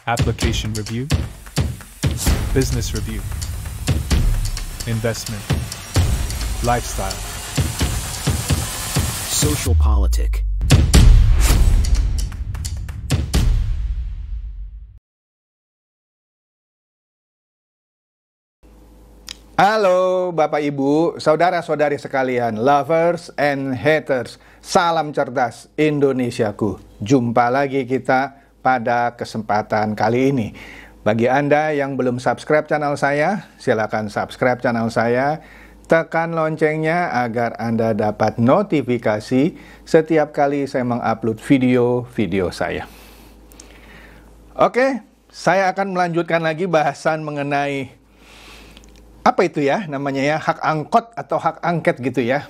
application review, business review, investment, lifestyle, social politic. Halo Bapak Ibu, saudara-saudari sekalian, lovers and haters, salam cerdas Indonesiaku. Jumpa lagi kita pada kesempatan kali ini. Bagi Anda yang belum subscribe channel saya, silakan subscribe channel saya, tekan loncengnya agar Anda dapat notifikasi setiap kali saya mengupload video-video saya. Oke, saya akan melanjutkan lagi bahasan mengenai apa itu ya namanya ya, hak angket atau hak angket gitu ya,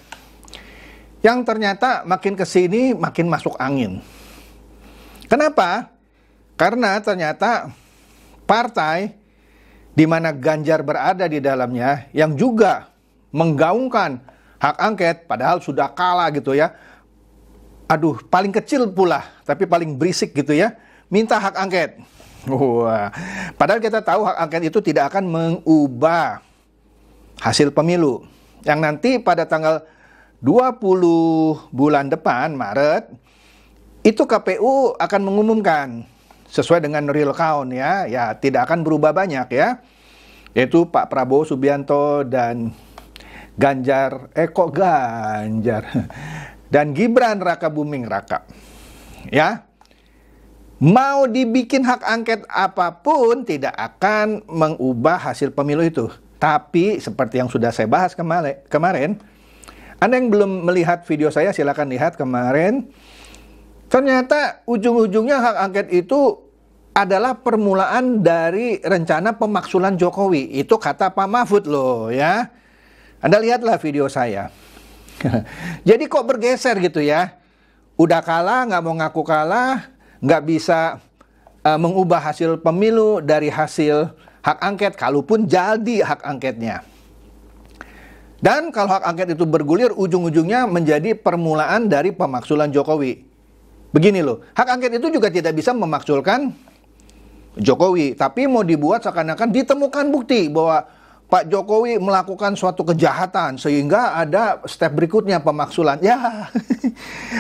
yang ternyata makin kesini makin masuk angin. Kenapa? Karena ternyata partai di mana Ganjar berada di dalamnya yang juga menggaungkan hak angket padahal sudah kalah gitu ya, aduh paling kecil pula tapi paling berisik gitu ya, minta hak angket. Wah, padahal kita tahu hak angket itu tidak akan mengubah hasil pemilu yang nanti pada tanggal 20 bulan depan Maret itu KPU akan mengumumkan sesuai dengan real count ya tidak akan berubah banyak ya, yaitu Pak Prabowo Subianto dan Ganjar dan Gibran Rakabuming Raka ya. Mau dibikin hak angket apapun tidak akan mengubah hasil pemilu itu. Tapi seperti yang sudah saya bahas kemarin, Anda yang belum melihat video saya silakan lihat kemarin. Ternyata ujung-ujungnya hak angket itu adalah permulaan dari rencana pemaksulan Jokowi. Itu kata Pak Mahfud loh ya. Anda lihatlah video saya. Jadi kok bergeser gitu ya. Udah kalah, nggak mau ngaku kalah, nggak bisa mengubah hasil pemilu dari hasil hak angket, kalaupun jadi hak angketnya. Dan kalau hak angket itu bergulir, ujung-ujungnya menjadi permulaan dari pemaksulan Jokowi. Begini loh, hak angket itu juga tidak bisa memaksulkan Jokowi, tapi mau dibuat seakan-akan ditemukan bukti bahwa Pak Jokowi melakukan suatu kejahatan sehingga ada step berikutnya pemaksulan. Ya,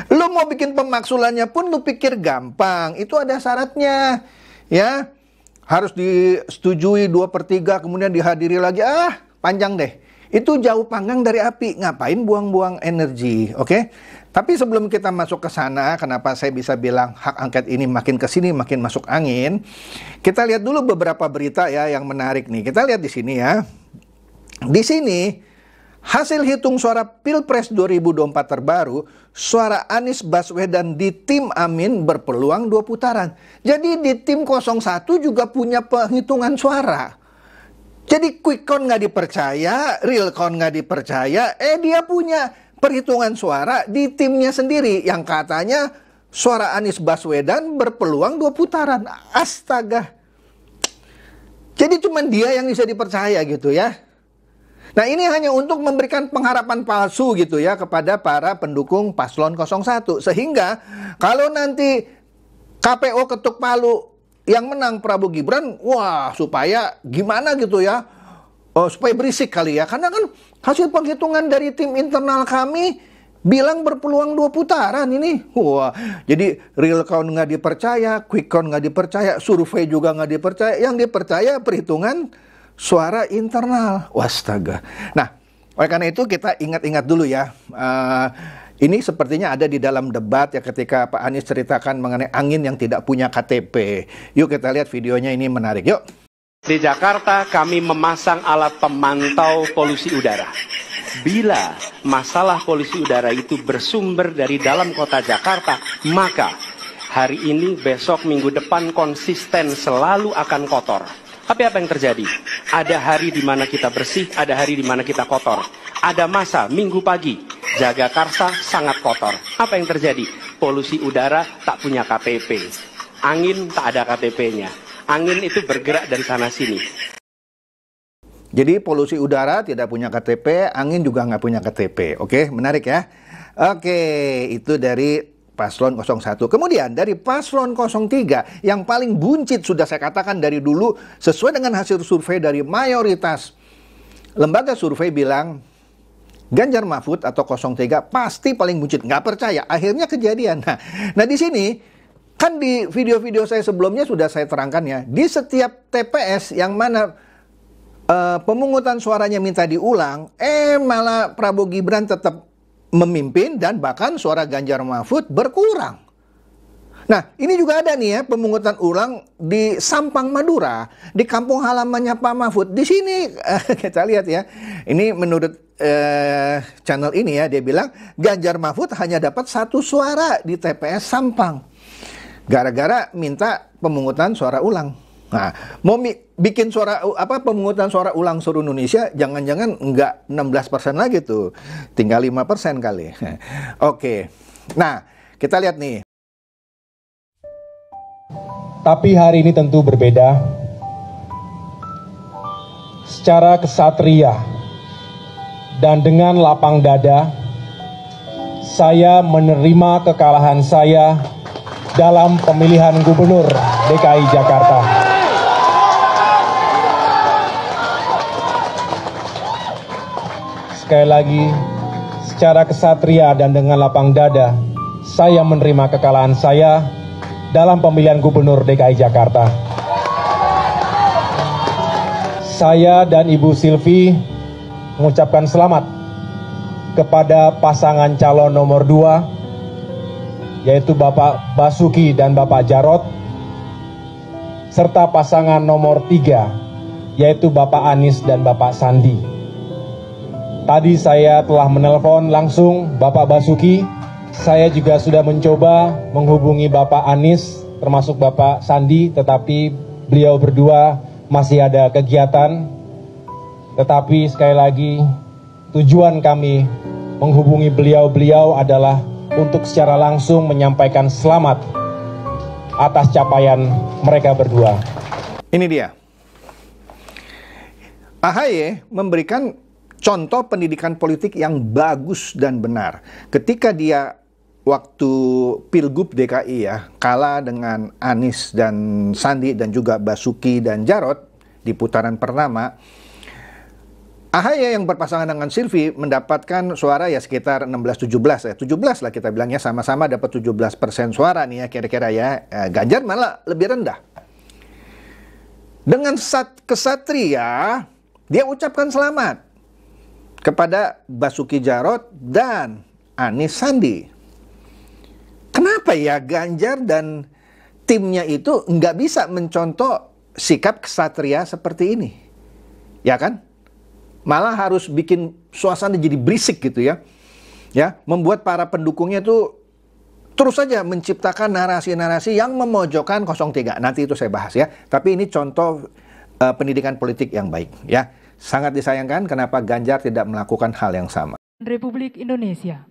lu mau bikin pemaksulannya pun lu pikir gampang, itu ada syaratnya ya. Harus disetujui 2/3, kemudian dihadiri lagi. Panjang deh. Itu jauh panggang dari api. Ngapain buang-buang energi, oke? Tapi sebelum kita masuk ke sana, kenapa saya bisa bilang hak angket ini makin kesini makin masuk angin? Kita lihat dulu beberapa berita ya yang menarik nih. Kita lihat di sini ya. Di sini hasil hitung suara Pilpres 2024 terbaru, suara Anies Baswedan di tim Amin berpeluang 2 putaran. Jadi di tim 01 juga punya penghitungan suara. Jadi quick count nggak dipercaya, real count nggak dipercaya, dia punya perhitungan suara di timnya sendiri yang katanya suara Anies Baswedan berpeluang 2 putaran. Astaga. Jadi cuma dia yang bisa dipercaya gitu ya. Nah ini hanya untuk memberikan pengharapan palsu gitu ya kepada para pendukung paslon 01. Sehingga kalau nanti KPO ketuk palu yang menang Prabowo Gibran, wah supaya gimana gitu ya, supaya berisik kali ya. Karena kan hasil penghitungan dari tim internal kami bilang berpeluang 2 putaran ini. Wah, jadi real count nggak dipercaya, quick count nggak dipercaya, survei juga nggak dipercaya. Yang dipercaya perhitungan suara internal. Wastaga. Nah, oleh karena itu kita ingat-ingat dulu ya. Ini sepertinya ada di dalam debat ya ketika Pak Anies ceritakan mengenai angin yang tidak punya KTP. Yuk kita lihat videonya, ini menarik. Yuk. Di Jakarta kami memasang alat pemantau polusi udara. Bila masalah polusi udara itu bersumber dari dalam kota Jakarta, maka hari ini, besok, minggu depan konsisten selalu akan kotor. Tapi apa yang terjadi? Ada hari di mana kita bersih, ada hari di mana kita kotor. Ada masa minggu pagi, Jagakarsa sangat kotor. Apa yang terjadi? Polusi udara tak punya KTP. Angin tak ada KTP-nya. Angin itu bergerak dari sana sini. Jadi polusi udara tidak punya KTP, angin juga nggak punya KTP. Oke, menarik ya. Oke, itu dari paslon 01. Kemudian dari paslon 03 yang paling buncit sudah saya katakan dari dulu sesuai dengan hasil survei dari mayoritas lembaga survei bilang Ganjar Mahfud atau 03 pasti paling buncit. Nggak percaya, akhirnya kejadian. Nah di sini kan di video-video saya sebelumnya sudah saya terangkan ya, di setiap TPS yang mana pemungutan suaranya minta diulang, malah Prabowo Gibran tetap memimpin dan bahkan suara Ganjar Mahfud berkurang. Nah, ini juga ada nih ya pemungutan ulang di Sampang Madura, di kampung halamannya Pak Mahfud. Di sini kita lihat ya, ini menurut channel ini ya, dia bilang Ganjar Mahfud hanya dapat 1 suara di TPS Sampang, gara-gara minta pemungutan suara ulang. Nah, mau bikin pemungutan suara ulang seluruh Indonesia, jangan-jangan enggak 16% lagi tuh, tinggal 5% kali. Oke, nah kita lihat nih. Tapi hari ini tentu berbeda. Secara kesatria dan dengan lapang dada, saya menerima kekalahan saya dalam pemilihan gubernur DKI Jakarta. Sekali lagi, secara kesatria dan dengan lapang dada, saya menerima kekalahan saya dalam pemilihan gubernur DKI Jakarta. Saya dan Ibu Silvi mengucapkan selamat kepada pasangan calon nomor 2, yaitu Bapak Basuki dan Bapak Jarot, serta pasangan nomor 3, yaitu Bapak Anies dan Bapak Sandi. Tadi saya telah menelpon langsung Bapak Basuki. Saya juga sudah mencoba menghubungi Bapak Anies, termasuk Bapak Sandi, tetapi beliau berdua masih ada kegiatan. Tetapi sekali lagi, tujuan kami menghubungi beliau-beliau adalah untuk secara langsung menyampaikan selamat atas capaian mereka berdua. Ini dia. AHY memberikan contoh pendidikan politik yang bagus dan benar. Ketika dia waktu Pilgub DKI ya, kalah dengan Anies dan Sandi dan juga Basuki dan Jarot di putaran pertama, AHY yang berpasangan dengan Silvi mendapatkan suara ya sekitar 16-17 ya. 17 lah kita bilangnya, sama-sama dapat 17% suara nih ya kira-kira ya. Ganjar malah lebih rendah. Dengan kesatria, dia ucapkan selamat kepada Basuki Jarot dan Anies Sandi. Kenapa ya Ganjar dan timnya itu nggak bisa mencontoh sikap kesatria seperti ini? Ya kan? Malah harus bikin suasana jadi berisik gitu ya. Ya, membuat para pendukungnya itu terus saja menciptakan narasi-narasi yang memojokkan 03. Nanti itu saya bahas ya. Tapi ini contoh pendidikan politik yang baik ya. Sangat disayangkan kenapa Ganjar tidak melakukan hal yang sama. Republik Indonesia,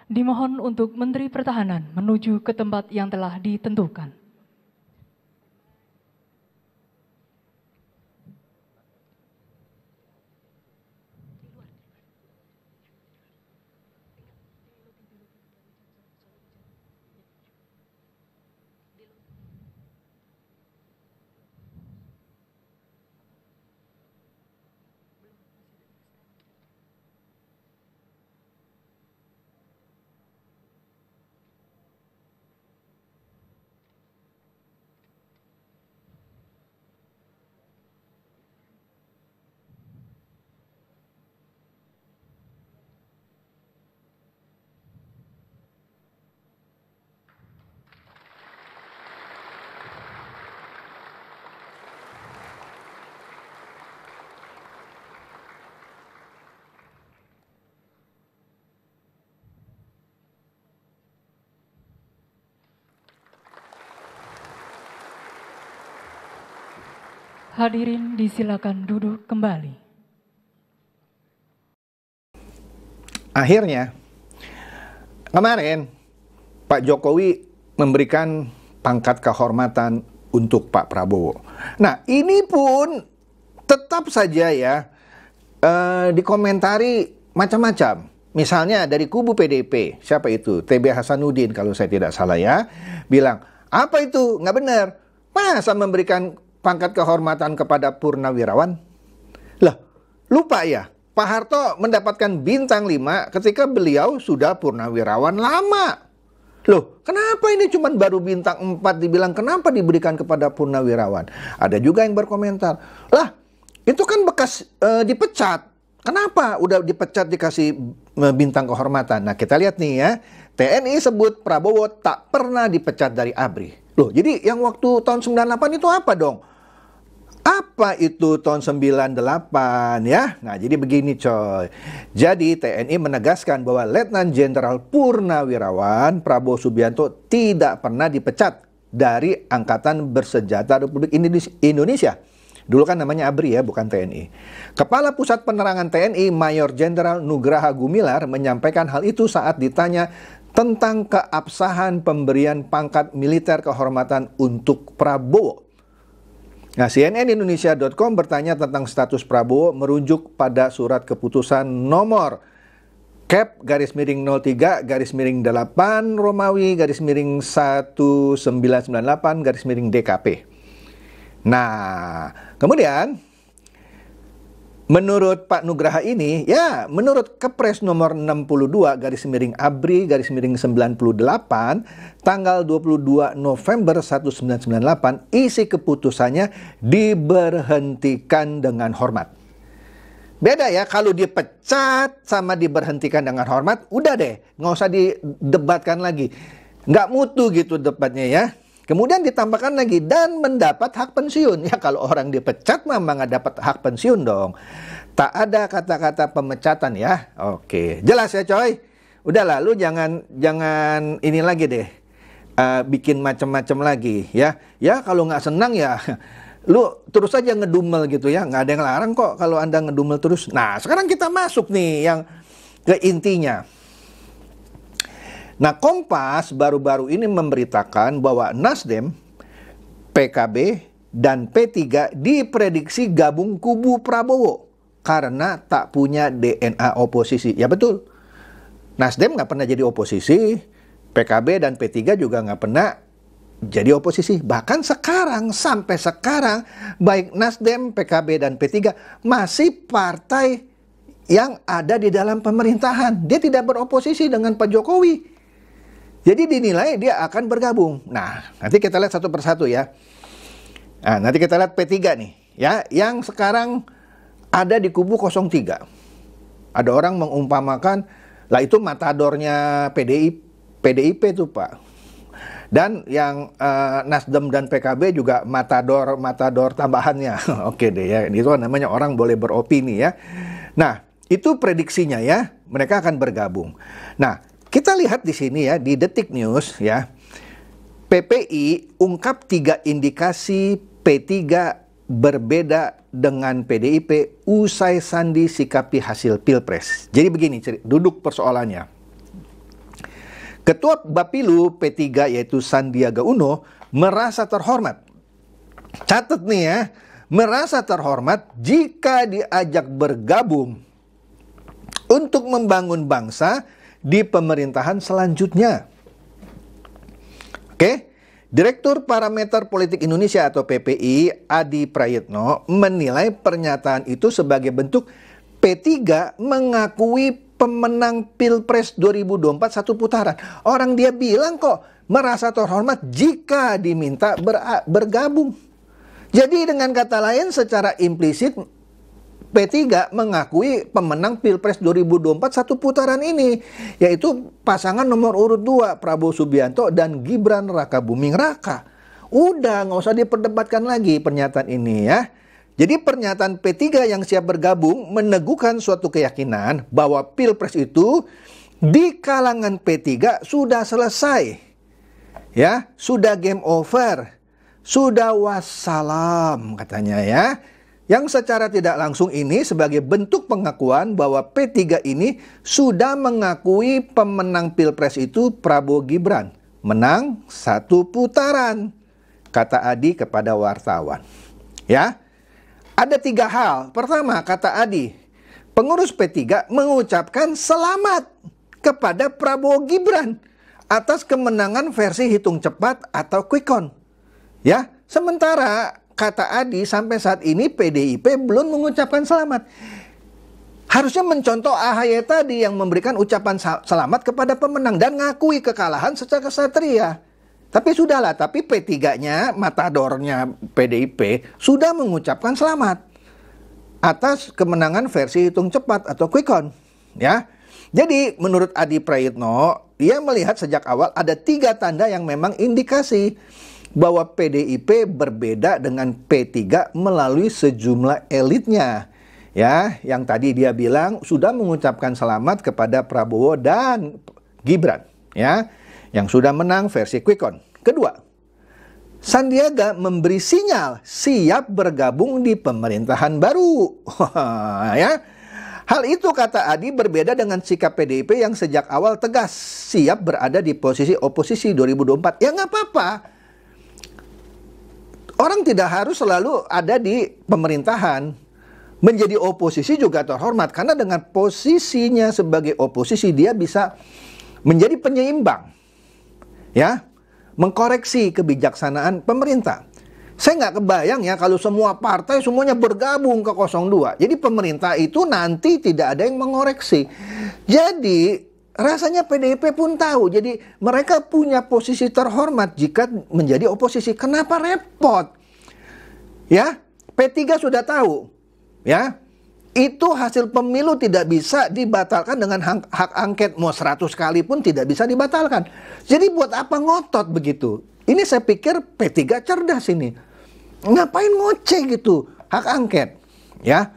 dimohon untuk Menteri Pertahanan menuju ke tempat yang telah ditentukan. Hadirin disilakan duduk kembali. Akhirnya, kemarin Pak Jokowi memberikan pangkat kehormatan untuk Pak Prabowo. Nah, ini pun tetap saja ya dikomentari macam-macam. misalnya dari kubu PDIP, siapa itu? TB Hasanuddin kalau saya tidak salah ya, bilang, apa itu? Nggak benar. Masa memberikan pangkat kehormatan kepada purnawirawan? Lah, lupa ya, Pak Harto mendapatkan bintang 5 ketika beliau sudah purnawirawan lama. Loh, kenapa ini cuma baru bintang 4 dibilang kenapa diberikan kepada purnawirawan? Ada juga yang berkomentar, lah itu kan bekas dipecat. Kenapa udah dipecat dikasih bintang kehormatan? Nah kita lihat nih ya, TNI sebut Prabowo tak pernah dipecat dari ABRI. Loh, jadi yang waktu tahun 98 itu apa dong? Apa itu tahun 98 ya? Nah jadi begini coy. Jadi TNI menegaskan bahwa Letnan Jenderal Purnawirawan Prabowo Subianto tidak pernah dipecat dari Angkatan Bersenjata Republik Indonesia. Dulu kan namanya ABRI ya, bukan TNI. Kepala Pusat Penerangan TNI Mayor Jenderal Nugraha Gumilar menyampaikan hal itu saat ditanya tentang keabsahan pemberian pangkat militer kehormatan untuk Prabowo. Nah, CNNindonesia.com bertanya tentang status Prabowo merujuk pada surat keputusan nomor Cap-03-8 Romawi _1998 DKP. Nah, kemudian menurut Pak Nugraha ini, ya menurut Kepres nomor 62-ABRI _98 tanggal 22 November 1998, isi keputusannya diberhentikan dengan hormat. Beda ya, kalau dipecat sama diberhentikan dengan hormat, udah deh, nggak usah didebatkan lagi. Nggak mutu gitu debatnya ya. Kemudian ditambahkan lagi, dan mendapat hak pensiun. Ya kalau orang dipecat memang nggak dapat hak pensiun dong. Tak ada kata-kata pemecatan ya. Oke, jelas ya coy. Udah lah, lu jangan ini lagi deh. Bikin macam-macam lagi ya. Ya kalau nggak senang ya, lu terus aja ngedumel gitu ya. Nggak ada yang larang kok kalau Anda ngedumel terus. Nah sekarang kita masuk nih yang ke intinya. Nah, Kompas baru-baru ini memberitakan bahwa Nasdem, PKB, dan P3 diprediksi gabung kubu Prabowo karena tak punya DNA oposisi. Ya betul, Nasdem nggak pernah jadi oposisi, PKB dan P3 juga nggak pernah jadi oposisi. Bahkan sekarang, sampai sekarang, baik Nasdem, PKB, dan P3 masih partai yang ada di dalam pemerintahan. Dia tidak beroposisi dengan Pak Jokowi. Jadi dinilai dia akan bergabung. Nah, nanti kita lihat satu persatu ya. Nah, nanti kita lihat P3 nih, ya, yang sekarang ada di kubu 03. Ada orang mengumpamakan, lah itu matadornya PDIP tuh Pak. Dan yang Nasdem dan PKB juga matador tambahannya. Oke deh ya, itu namanya orang boleh beropini ya. Nah, itu prediksinya ya, mereka akan bergabung. Nah, kita lihat di sini ya, di Detik News ya, PPI ungkap 3 indikasi P3 berbeda dengan PDIP usai Sandi sikapi hasil Pilpres. Jadi begini, duduk persoalannya. Ketua Bapilu P3 yaitu Sandiaga Uno merasa terhormat. Catat nih ya, merasa terhormat jika diajak bergabung untuk membangun bangsa di pemerintahan selanjutnya. Oke, Direktur Parameter Politik Indonesia atau PPI Adi Prayitno menilai pernyataan itu sebagai bentuk P3 mengakui pemenang Pilpres 2024 satu putaran. Orang dia bilang kok merasa terhormat jika diminta bergabung. Jadi dengan kata lain secara implisit P3 mengakui pemenang Pilpres 2024 satu putaran ini, yaitu pasangan nomor urut 2 Prabowo Subianto dan Gibran Rakabuming Raka. Udah, nggak usah diperdebatkan lagi pernyataan ini ya. Jadi pernyataan P3 yang siap bergabung meneguhkan suatu keyakinan bahwa Pilpres itu di kalangan P3 sudah selesai. Ya, sudah game over. Sudah wassalam katanya ya. Yang secara tidak langsung ini sebagai bentuk pengakuan bahwa P3 ini sudah mengakui pemenang Pilpres itu Prabowo Gibran. Menang satu putaran, kata Adi kepada wartawan. Ya, ada 3 hal. Pertama, kata Adi, pengurus P3 mengucapkan selamat kepada Prabowo Gibran atas kemenangan versi hitung cepat atau quick count. Ya, sementara kata Adi sampai saat ini PDIP belum mengucapkan selamat. Harusnya mencontoh AHY tadi yang memberikan ucapan selamat kepada pemenang dan ngakui kekalahan secara kesatria. Tapi sudahlah, tapi P3-nya, matadornya PDIP, sudah mengucapkan selamat atas kemenangan versi hitung cepat atau quick count. Ya. Jadi menurut Adi Prayitno, ia melihat sejak awal ada 3 tanda yang memang indikasi bahwa PDIP berbeda dengan P3 melalui sejumlah elitnya. Ya, yang tadi dia bilang sudah mengucapkan selamat kepada Prabowo dan Gibran, ya, yang sudah menang versi quick count. Kedua, Sandiaga memberi sinyal siap bergabung di pemerintahan baru. Ya. Hal itu kata Adi berbeda dengan sikap PDIP yang sejak awal tegas siap berada di posisi oposisi 2024. Ya nggak apa-apa. Orang tidak harus selalu ada di pemerintahan. Menjadi oposisi juga terhormat karena dengan posisinya sebagai oposisi dia bisa menjadi penyeimbang, ya, mengkoreksi kebijaksanaan pemerintah. Saya nggak kebayang ya kalau semua partai semuanya bergabung ke 02. Jadi pemerintah itu nanti tidak ada yang mengoreksi. Jadi rasanya PDIP pun tahu. Jadi mereka punya posisi terhormat jika menjadi oposisi. Kenapa repot? Ya, P3 sudah tahu. Ya, itu hasil pemilu tidak bisa dibatalkan dengan hak angket. Mau 100 kali pun tidak bisa dibatalkan. Jadi buat apa ngotot begitu? Ini saya pikir P3 cerdas ini. Ngapain ngoceh gitu hak angket? Ya.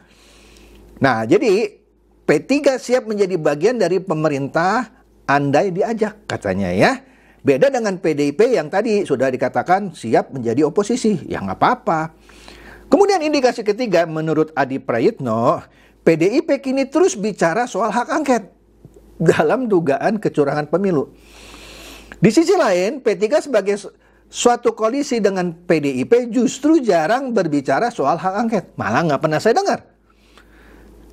Nah, jadi P3 siap menjadi bagian dari pemerintah andai diajak katanya ya. Beda dengan PDIP yang tadi sudah dikatakan siap menjadi oposisi. Ya nggak apa-apa. Kemudian indikasi ketiga menurut Adi Prayitno, PDIP kini terus bicara soal hak angket dalam dugaan kecurangan pemilu. Di sisi lain, P3 sebagai suatu koalisi dengan PDIP justru jarang berbicara soal hak angket. Malah nggak pernah saya dengar.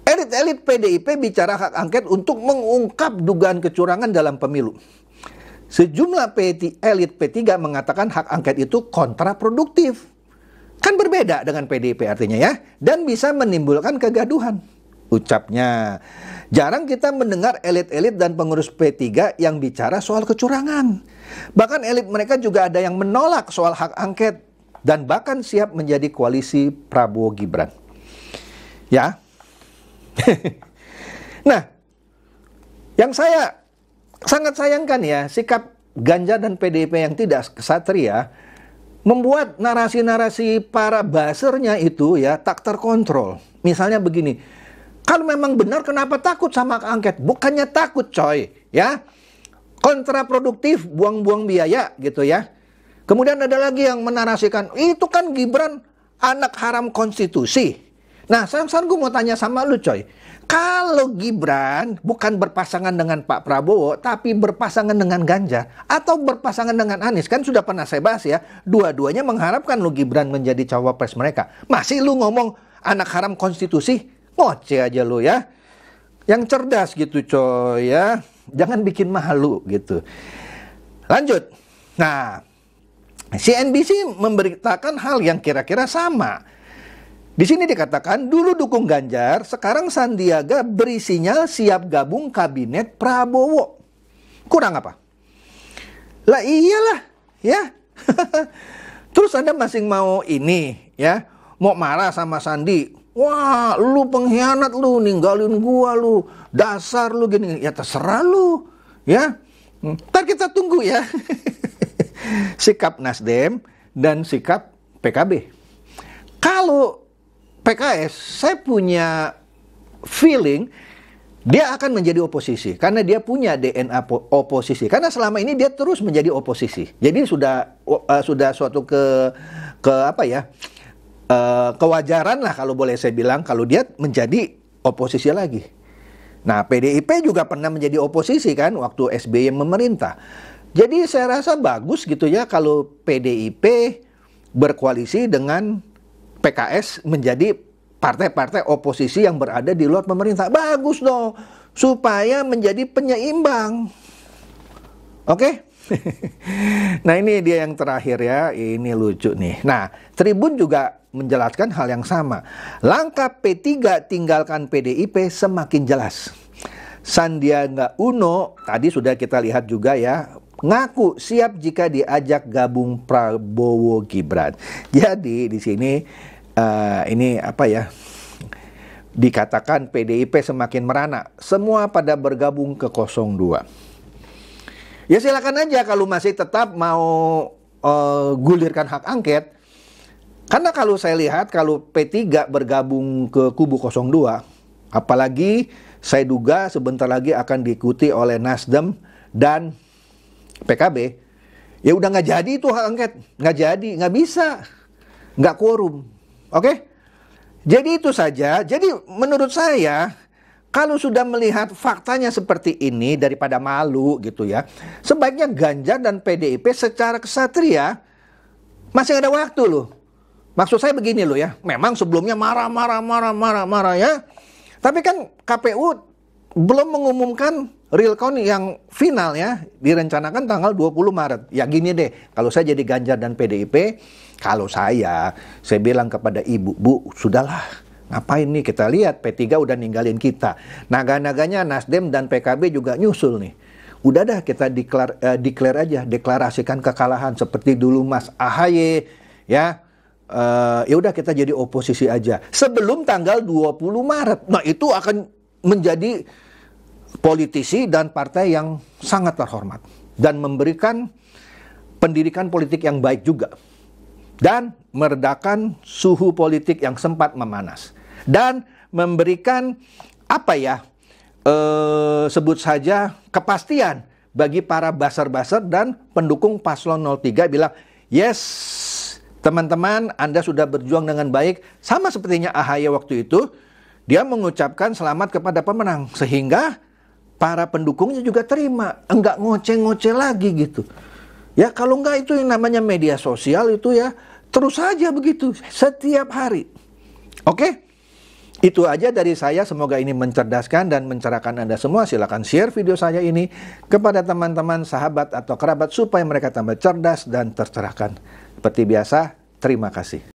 Elit-elit PDIP bicara hak angket untuk mengungkap dugaan kecurangan dalam pemilu. Sejumlah elit P3 mengatakan hak angket itu kontraproduktif. Kan berbeda dengan PDIP artinya ya. Dan bisa menimbulkan kegaduhan. Ucapnya. Jarang kita mendengar elit-elit dan pengurus P3 yang bicara soal kecurangan. Bahkan elit mereka juga ada yang menolak soal hak angket. Dan bahkan siap menjadi koalisi Prabowo Gibran. Ya. Nah. Yang saya sangat sayangkan ya. Sikap Ganjar dan PDIP yang tidak kesatria membuat narasi-narasi para buzzernya itu ya tak terkontrol. Misalnya begini, kalau memang benar kenapa takut sama hak angket? Bukannya takut coy, ya. Kontraproduktif, buang-buang biaya gitu ya. Kemudian ada lagi yang menarasikan, itu kan Gibran anak haram konstitusi. Nah, sekarang gue mau tanya sama lu coy. Kalau Gibran bukan berpasangan dengan Pak Prabowo, tapi berpasangan dengan Ganjar, atau berpasangan dengan Anies, kan sudah pernah saya bahas ya, dua-duanya mengharapkan lu Gibran menjadi cawapres mereka. Masih lu ngomong anak haram konstitusi? Ngoceh aja lu ya. Yang cerdas gitu coy ya. Jangan bikin malu gitu. Lanjut. Nah, CNBC memberitakan hal yang kira-kira sama. Di sini dikatakan dulu dukung Ganjar, sekarang Sandiaga beri sinyal siap gabung kabinet Prabowo. Kurang apa? Lah iyalah, ya. Terus Anda masih mau ini, ya, mau marah sama Sandi. Wah, lu pengkhianat lu, ninggalin gua lu, dasar lu gini. Ya terserah lu, ya. Ntar kita tunggu ya. Sikap Nasdem dan sikap PKB. Kalau PKS, saya punya feeling dia akan menjadi oposisi karena dia punya DNA oposisi. Karena selama ini dia terus menjadi oposisi. Jadi sudah suatu kewajaran lah kalau boleh saya bilang kalau dia menjadi oposisi lagi. Nah, PDIP juga pernah menjadi oposisi kan waktu SBY memerintah. Jadi saya rasa bagus gitu ya kalau PDIP berkoalisi dengan PKS menjadi partai-partai oposisi yang berada di luar pemerintah. Bagus dong, supaya menjadi penyeimbang. Oke? Nah, ini dia yang terakhir ya, ini lucu nih. Nah, Tribun juga menjelaskan hal yang sama. Langkah P3 tinggalkan PDIP semakin jelas. Sandiaga Uno, tadi sudah kita lihat juga ya, ngaku siap jika diajak gabung Prabowo Gibran. Jadi di sini ini apa ya, dikatakan PDIP semakin merana, semua pada bergabung ke 02. Ya silakan aja kalau masih tetap mau gulirkan hak angket. Karena kalau saya lihat kalau P3 bergabung ke kubu 02, apalagi saya duga sebentar lagi akan diikuti oleh Nasdem dan PKB, ya udah nggak jadi itu hak angket, nggak jadi, nggak bisa, nggak quorum. Oke? Jadi itu saja. Jadi menurut saya, kalau sudah melihat faktanya seperti ini, daripada malu gitu ya, sebaiknya Ganjar dan PDIP secara kesatria masih ada waktu loh. Maksud saya begini loh ya, memang sebelumnya marah ya, tapi kan KPU belum mengumumkan real count yang final ya, direncanakan tanggal 20 Maret. Ya gini deh, kalau saya jadi Ganjar dan PDIP, kalau saya bilang kepada ibu, Bu, sudahlah, ngapain nih, kita lihat P3 udah ninggalin kita. Naga-naganya Nasdem dan PKB juga nyusul nih. Udah dah kita declare aja, deklarasikan kekalahan seperti dulu Mas AHY ya. Ya udah kita jadi oposisi aja sebelum tanggal 20 Maret. Nah, itu akan menjadi politisi dan partai yang sangat terhormat dan memberikan pendidikan politik yang baik juga dan meredakan suhu politik yang sempat memanas dan memberikan apa ya, sebut saja kepastian bagi para buzzer-buzzer dan pendukung paslon 03 bilang, yes, teman-teman, Anda sudah berjuang dengan baik. Sama sepertinya AHY waktu itu, dia mengucapkan selamat kepada pemenang. Sehingga para pendukungnya juga terima. Enggak ngoceh-ngoceh lagi gitu. Ya kalau enggak, itu yang namanya media sosial itu ya, terus saja begitu. Setiap hari. Oke? Itu aja dari saya. Semoga ini mencerdaskan dan mencerahkan Anda semua. Silakan share video saya ini kepada teman-teman, sahabat, atau kerabat supaya mereka tambah cerdas dan tercerahkan. Seperti biasa, terima kasih.